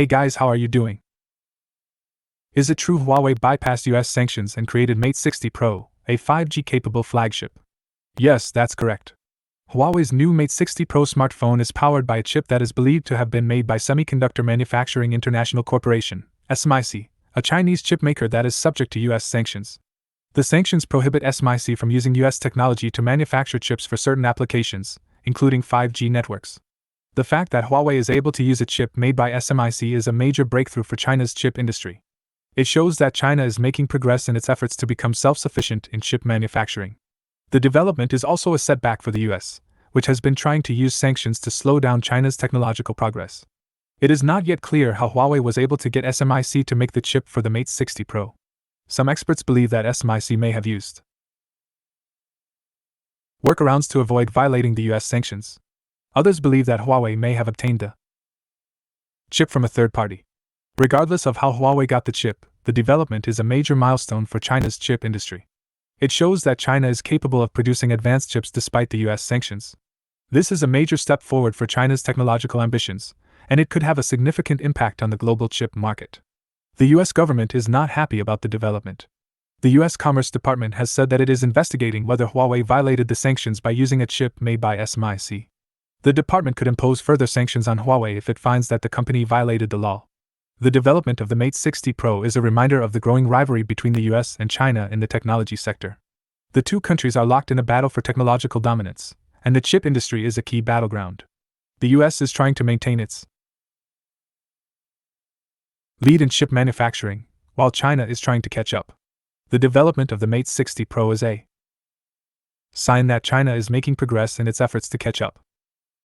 Hey guys, how are you doing? Is it true Huawei bypassed US sanctions and created Mate 60 Pro, a 5G capable flagship? Yes, that's correct. Huawei's new Mate 60 Pro smartphone is powered by a chip that is believed to have been made by Semiconductor Manufacturing International Corporation, SMIC, a Chinese chipmaker that is subject to US sanctions. The sanctions prohibit SMIC from using US technology to manufacture chips for certain applications, including 5G networks. The fact that Huawei is able to use a chip made by SMIC is a major breakthrough for China's chip industry. It shows that China is making progress in its efforts to become self-sufficient in chip manufacturing. The development is also a setback for the US, which has been trying to use sanctions to slow down China's technological progress. It is not yet clear how Huawei was able to get SMIC to make the chip for the Mate 60 Pro. Some experts believe that SMIC may have used workarounds to avoid violating the US sanctions. Others believe that Huawei may have obtained the chip from a third party. Regardless of how Huawei got the chip, the development is a major milestone for China's chip industry. It shows that China is capable of producing advanced chips despite the US sanctions. This is a major step forward for China's technological ambitions, and it could have a significant impact on the global chip market. The US government is not happy about the development. The US Commerce Department has said that it is investigating whether Huawei violated the sanctions by using a chip made by SMIC. The department could impose further sanctions on Huawei if it finds that the company violated the law. The development of the Mate 60 Pro is a reminder of the growing rivalry between the US and China in the technology sector. The two countries are locked in a battle for technological dominance, and the chip industry is a key battleground. The US is trying to maintain its lead in chip manufacturing, while China is trying to catch up. The development of the Mate 60 Pro is a sign that China is making progress in its efforts to catch up.